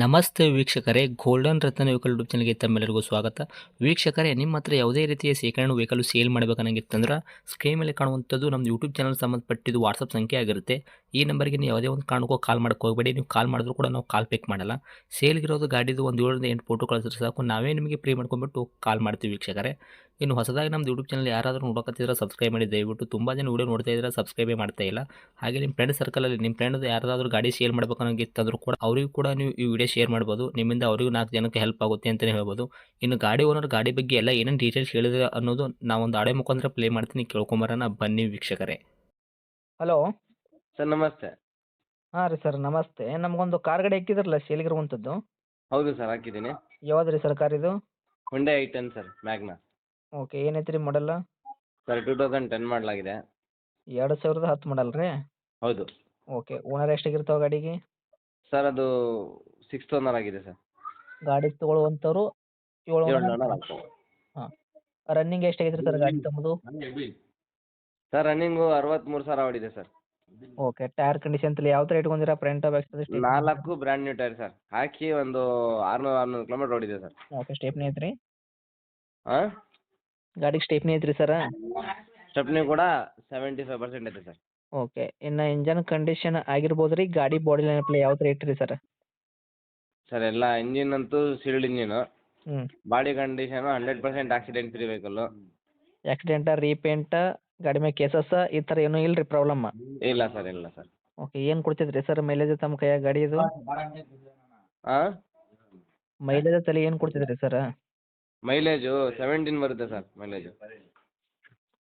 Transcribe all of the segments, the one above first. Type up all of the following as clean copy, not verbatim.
ನಮಸ್ತೆ ವೀಕ್ಷಕರೇ, ಗೋಲ್ಡನ್ ರತ್ನ vehicle YouTube ಚಾನಲ್ಗೆ ತಮ್ಮೆಲ್ಲರಿಗೂ ಸ್ವಾಗತ. ವೀಕ್ಷಕರೇ, ನಿಮ್ಮ ಹತ್ರ ಯಾವುದೇ ರೀತಿಯ ಶೇಖರಣೆ ವೆಹಿಕಲ್ ಸೇಲ್ ಮಾಡಬೇಕನ್ನಂಗಿತ್ತಂದ್ರೆ ಸ್ಕ್ರೀನ್ ಮೇಲೆ ಕಾಣುವಂಥದ್ದು ನಮ್ಮ ಯೂಟ್ಯೂಬ್ ಚಾನಲ್ ಸಂಬಂಧಪಟ್ಟಿದ್ದು ವಾಟ್ಸಪ್ ಸಂಖ್ಯೆ ಆಗಿರುತ್ತೆ. ಈ ನಂಬರ್ಗೆ ನೀವು ಯಾವುದೇ ಒಂದು ಕಾರಣಕ್ಕೂ ಕಾಲ್ ಮಾಡೋಕೆ ಹೋಗಬೇಡಿ. ನೀವು ಕಾಲ್ ಮಾಡಿದ್ರು ಕೂಡ ನಾವು ಕಾಲ್ ಪಿಕ್ ಮಾಡಲ್ಲ. ಸೇಲ್ಗಿರೋದು ಗಾಡಿದು ಒಂದು 7ರಿಂದ 8 ಫೋಟೋ ಕಳಿಸಿದ್ರೆ ಸಾಕು, ನಾವೇ ನಿಮಗೆ ಪ್ರೀ ಮಾಡ್ಕೊಂಡ್ಬಿಟ್ಟು ಕಾಲ್ ಮಾಡ್ತೀವಿ ವೀಕ್ಷಕರೇ. ಇನ್ನು ಹೊಸದಾಗಿ ನಮ್ಮದು ಯೂಟ್ಯೂಬ್ ಚಾನಲ್ ಯಾರಾದರೂ ನೋಡೋಕತ್ತಿದ್ರೆ ಸಬ್ಸ್ಕ್ರೈಬ್ ಮಾಡಿ ದಯವಿಟ್ಟು. ತುಂಬ ಜನ ವೀಡಿಯೋ ನೋಡ್ತಾ ಇದ್ದಾರೆ, ಸಬ್ಸ್ಕ್ರೈಬೇ ಮಾಡ್ತಾ ಇಲ್ಲ. ಹಾಗೆ ನಿಮ್ಮ ಫ್ರೆಂಡ್ ಸರ್ಕಲಲ್ಲಿ ನಿಮ್ಮ ಫ್ರೆಂಡ್ ಯಾರಾದರೂ ಗಾಡಿ ಸೇಲ್ ಮಾಡಬೇಕನ್ನೋಂಗಿತ್ತಂದ್ರೂ ಕೂಡ ಅವರಿಗೂ ಕೂಡ ನೀವು ಈ ವಿಡಿಯೋ ಶೇರ್ ಮಾಡ್ಬೋದು. ನಿಮ್ಮಿಂದ ಅವರಿಗೂ 4 ಜನಕ್ಕೆ ಹೆಲ್ಪ್ ಆಗುತ್ತೆ ಅಂತಲೇ ಹೇಳ್ಬೋದು. ಇನ್ನು ಗಾಡಿ ಓನರ್ ಗಾಡಿ ಬಗ್ಗೆ ಎಲ್ಲ ಏನೇನು ಡೀಟೇಲ್ಸ್ ಹೇಳಿದ್ರೆ ಅನ್ನೋದು ನಾವೊಂದು ಆಡಿಯೋ ಮುಖಾಂತರ ಪ್ಲೇ ಮಾಡ್ತೀನಿ, ಕೇಳ್ಕೊಂಬರೋಣ ಬನ್ನಿ ವೀಕ್ಷಕರೇ. ಹಲೋ. ಸರ್ ನಮಸ್ತೆ. ಹಾಂ ರೀ ಸರ್ ನಮಸ್ತೆ. ನಮಗೊಂದು ಕಾರ್ ಗಾಡಿ ಹಾಕಿದ್ರಲ್ಲ ಸೇಲ್ಗಿರುವಂಥದ್ದು, ಹೌದು ಸರ್ ಹಾಕಿದ್ದೀನಿ. ಯಾವ್ದು ರೀ ಸರ್ ಕಾರ್ ಇದು? ಹುಂಡೈ ಐ10 ಸರ್ ಮ್ಯಾಗ್ನಾ. ಓಕೆ, ಏನೈತೆ ರೀ ಮಾಡಲ್ಲ? ಸರ್ 2010 ಮಾಡಲಾಗಿದೆ. 2010 ಮಾಡಲ್ ರೀ? ಹೌದು ಓಕೆ, ಓನರ್ ಎಷ್ಟಾಗಿರ್ತಾವೆ ಗಾಡಿಗೆ? ಸರ್ ಅದು 6th ಓನರ್ ಆಗಿದೆ ಸರ್. ಗಾಡಿ ತೊಗೊಳ್ಳುವಂಥವ್ರು 7 7 ಓನರ್? ಓನರ್ ಆಗ್ತದೆ. ಹಾಂ. ರನ್ನಿಂಗ್ ಎಷ್ಟಾಗೈತೆ ರೀ ಸರ್ ಗಾಡಿ ತಮ್ಮದು? ಸರ್ ರನ್ನಿಂಗು 63,000 ಹೊಡಿದೆ ಸರ್. ಓಕೆ, ಟೈರ್ ಕಂಡೀಷನ್ ತಲೆ ಯಾವ ಥರ ಇಟ್ಕೊಂಡಿರಾ? Front back side? 4 brand new tyre sir. ಹಾಕಿ ಒಂದು 600 ಕಿಲೋಮೀಟರ್ ಹೊಡಿದೆ ಸರ್. ಓಕೆ, ಸ್ಟೇಪ್ನಿ ಐತೆ ರೀ? ಹಾಂ, ಗಾಡಿಗೆ ಸ್ಟೇಪ್ನಿ ಐತೆ ರೀ ಸರ? ಸ್ಟೆಪ್ನಿ ಕೂಡ 75% ಐತೆ ಸರ್. ಓಕೆ, ಇನ್ನು ಇಂಜನ್ ಕಂಡೀಷನ್ ಆಗಿರ್ಬೋದು ರೀ, ಗಾಡಿ ಬಾಡಿ ಲೈನ್ ಯಾವ ಥರ ಇಟ್ಟಿರಿ ಸರ್? ಸರ್ ಎಲ್ಲ ಇಂಜಿನ್ ಅಂತೂ ಸೀಲ್ಡ್ ಇಂಜಿನು. ಹ್ಞೂ. ಬಾಡಿ condition 100% accident free vehicle. Accident, repaint, ಗಾಡಿ ಮೇಲೆ ಕೇಸಸ್ ಈ ಥರ ಏನೂ ಇಲ್ಲ ರೀ ಪ್ರಾಬ್ಲಮ್? ಇಲ್ಲ ಸರ್ ಇಲ್ಲ ಸರ್. ಓಕೆ, ಏನು ಕೊಡ್ತೈತೆ ರೀ ಸರ್ ಮೈಲೇಜ್ ತಮ್ಮ ಕೈಯಾಗ ಗಾಡಿ ಇದು? ಹಾಂ, ಮೈಲೇಜ್ ತಲೆ ಏನು ಕೊಡ್ತೈತೆ ರೀ ಸರ್? ಮೈಲೇಜು 17 ಬರುತ್ತೆ ಸರ್ ಮೈಲೇಜು.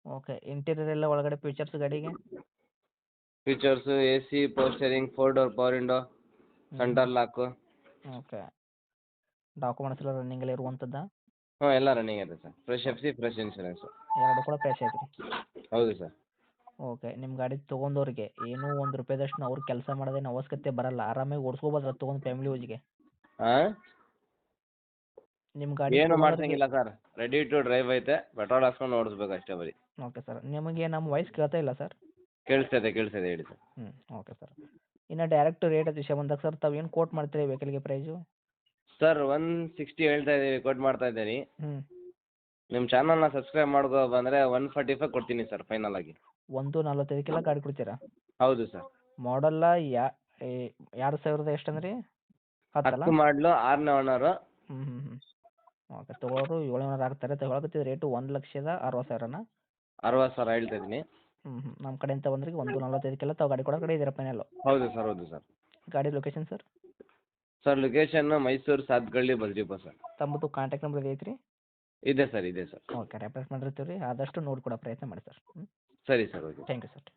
ಓಕೆ, ಇಂಟೀರಿಯರ್ ಎಲ್ಲ ಒಳಗಡೆ ಫೀಚರ್ಸ್ ಗಾಡಿಗೆ? Features AC, power steering, 4 door power window, centre lock. Okay, documents ಎಲ್ಲ ರನ್ನಿಂಗಲ್ಲಿ ಇರುವಂಥದ್ದಾ? ಹಾಂ ಎಲ್ಲ ರನ್ನಿಂಗ್ ಇದೆ sir. Fresh F C, fresh insurance. ಎರಡು ಕೂಡ ಫ್ರೆಶ್ ಐತೆ ರೀ? ಹೌದು ಸರ್. ಓಕೆ, ನಿಮ್ಮ ಗಾಡಿ ತೊಗೊಂಡವ್ರಿಗೆ ಏನೂ ಒಂದು ರೂಪಾಯಿದಷ್ಟು ಅವ್ರು ಕೆಲಸ ಮಾಡೋದೇನು ಅವಶ್ಯಕತೆ ಬರಲ್ಲ, ಆರಾಮಾಗಿ ಓಡಿಸ್ಕೋಬೋದು ತೊಗೊಂಡು ಫ್ಯಾಮಿಲಿ ಯೂಸ್ಗೆ? ಹಾಂ, ನಿಮ್ಮ ಗಾಡಿ ಏನು ತೊಗೊಂಡವ್ರಿಗೆ? ಮಾಡ್ಸಂಗಿಲ್ಲ ಸರ್. ರೆಡಿ ಟು ಡ್ರೈವ್ ಐತೆ. ಪೆಟ್ರೋಲ್ ಹಾಕ್ಸ್ಕೊಂಡು ಓಡಿಸ್ಬೇಕು ಅಷ್ಟೇ ಬರೀ. ಓಕೆ ಸರ್, ನಿಮಗೆ ನಮ್ಮ ವಾಯ್ಸ್ ಕೇಳ್ತಾ ಇಲ್ಲ ಸರ್? ಕೇಳಿಸ್ತದೆ ಹೇಳಿ ಸರ್. Okay sir. ಇನ್ನು ಡೈರೆಕ್ಟ್ ರೇಟ್ ವಿಷಯ ಬಂದಾಗ ಸರ್ ತಾವು ಏನು ಕೋಟ್ ಮಾಡ್ತೀರಿ ವೆಹಿಕಲ್ಗೆ ಪ್ರೈಸು? ಸರ್ 160 ಹೇಳ್ತಾ ಇದ್ದೀವಿ, ಕೊಟ್ಟು ಮಾಡ್ತಾ ಇದ್ದೀನಿ. ಹ್ಞೂ. ನಿಮ್ಮ ಚಾನಲ್ನ ಸಬ್ಸ್ಕ್ರೈಬ್ ಮಾಡ್ಕೊ ಬಂದರೆ 145 ಕೊಡ್ತೀನಿ ಸರ್ ಫೈನಲ್ ಆಗಿ. 145 ಗಾಡಿ ಕೊಡ್ತೀರಾ? ಹೌದು ಸರ್. ಮಾಡಲ್ಲ 2000 ಎಷ್ಟಂದ್ರಿ? 10 10 ಮಾಡಲು 6ನೇ ಓನರು. ಓಕೆ, ತೊಗೊಳೋರು 700 ಆಗ್ತಾರೆ. ತೊಗೊಳಕತ್ತಿದ ರೇಟು 1,60,60,000ನಾ? 60,000 ಹೇಳ್ತಾ ಇದ್ದೀನಿ. ನಮ್ಮ ಕಡೆಯಿಂದ ಬಂದ್ರಿಗೆ 145 ತಾವು ಗಾಡಿ ಕೊಡೋ ಕಡೆ ಇದ್ದೀರಾ ಫೈನಲ್ಲು? ಹೌದು ಸರ್ ಹೌದು ಸರ್. ಗಾಡಿ location sir? Sir location Mysuru Sathagalli ಬಲ್ಜಿಪ ಸರ್. ತಮ್ಮದು ಕಾಂಟ್ಯಾಕ್ಟ್ ನಂಬರ್ ಐತೆ ರೀ? ಇದೆ ಸರ್ ಇದೆ ಸರ್. ಓಕೆ, ರೆಫರೆನ್ಸ್ ಮಾಡಿರ್ತೀವಿ ರೀ, ಆದಷ್ಟು ನೋಡಿಕೊಡೋ ಪ್ರಯತ್ನ ಮಾಡಿ ಸರ್. ಸರಿ sir, okay. Thank you sir.